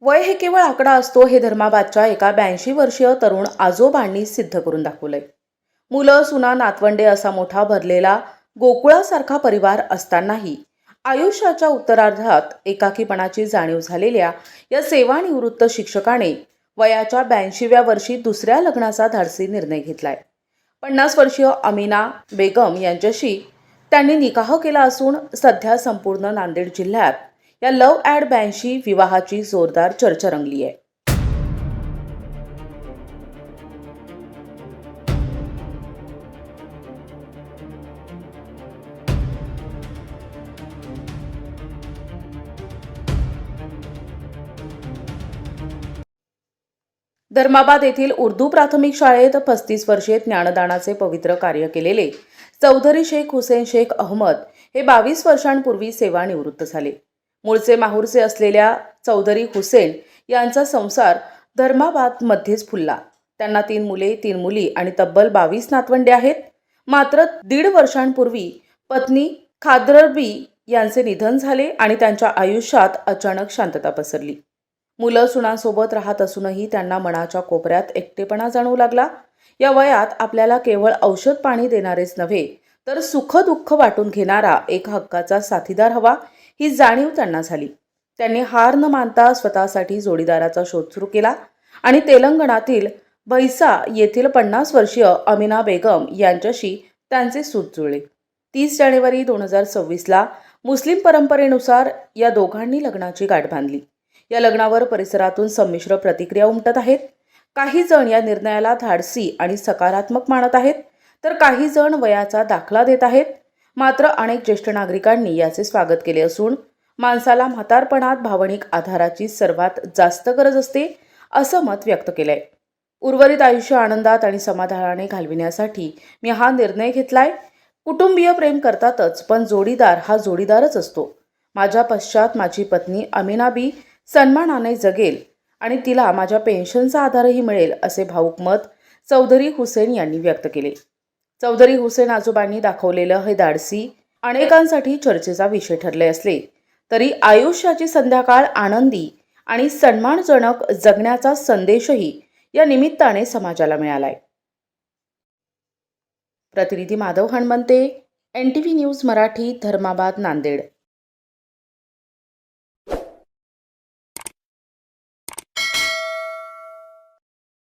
वय हे केवळ आकडा असतो हे धर्माबादच्या एका 82 वर्षीय तरुण आजोबांनी सिद्ध करून दाखवलंय. मुलं, सुना, नातवंडे असा मोठा भरलेला गोकुळासारखा परिवार असतानाही आयुष्याच्या उत्तरार्धात एकाकीपणाची जाणीव झालेल्या या सेवानिवृत्त शिक्षकाने वयाच्या 82व्या वर्षी दुसऱ्या लग्नाचा धाडसी निर्णय घेतलाय. 50 वर्षीय अमिना बेगम यांच्याशी त्यांनी निकाह केला असून सध्या संपूर्ण नांदेड जिल्ह्यात या लव्ह ॲड 82 विवाहाची जोरदार चर्चा रंगली आहे. धर्माबाद येथील उर्दू प्राथमिक शाळेत 35 वर्षीय ज्ञानदानाचे पवित्र कार्य केलेले चौधरी शेख हुसेन शेख अहमद हे 22 वर्षांपूर्वी सेवानिवृत्त झाले. मूळचे माहूरचे असलेल्या चौधरी हुसेन यांचा संसार धर्माबादमध्येच फुलला. त्यांना 3 मुले, 3 मुली आणि तब्बल 22 नातवंडे आहेत. मात्र 1.5 वर्षांपूर्वी पत्नी खादरबी यांचे निधन झाले आणि त्यांच्या आयुष्यात अचानक शांतता पसरली. मुलं सुनांसोबत राहत असूनही त्यांना मनाच्या कोपऱ्यात एकटेपणा जाणवू लागला. या वयात आपल्याला केवळ औषध पाणी देणारेच नव्हे तर सुख दुःख वाटून घेणारा एक हक्काचा साथीदार हवा ही जाणीव त्यांना झाली. त्यांनी हार न मानता स्वतःसाठी जोडीदाराचा शोध सुरू केला आणि तेलंगणातील भैसा येथील 50 वर्षीय अमिना बेगम यांच्याशी त्यांचे सूत जुळले. 30 जानेवारी 2026ला मुस्लिम परंपरेनुसार या दोघांनी लग्नाची गाठ बांधली. या लग्नावर परिसरातून संमिश्र प्रतिक्रिया उमटत आहेत. काही जण या निर्णयाला धाडसी आणि सकारात्मक मानत आहेत तर काही जण वयाचा दाखला देत आहेत. मात्र अनेक ज्येष्ठ नागरिकांनी याचे स्वागत केले असून माणसाला म्हातारपणात भावनिक आधाराची सर्वात जास्त गरज असते असं मत व्यक्त केलंय. उर्वरित आयुष्य आनंदात आणि समाधानाने घालविण्यासाठी मी हा निर्णय घेतलाय. कुटुंबीय प्रेम करतातच पण जोडीदार हा जोडीदारच असतो. माझ्या पश्चात माझी पत्नी अमिनाबी सन्मानाने जगेल आणि तिला माझ्या पेन्शनचा आधारही मिळेल असे भावूक मत चौधरी हुसेन यांनी व्यक्त केले. चौधरी हुसेन आजोबांनी दाखवलेलं हे धाडसी अनेकांसाठी चर्चेचा विषय ठरले असले तरी आयुष्याची संध्याकाळ आनंदी आणि सन्मानजनक जगण्याचा संदेशही या निमित्ताने समाजाला मिळालाय. प्रतिनिधी माधव हणमंते, NTV न्यूज मराठी, धर्माबाद, नांदेड.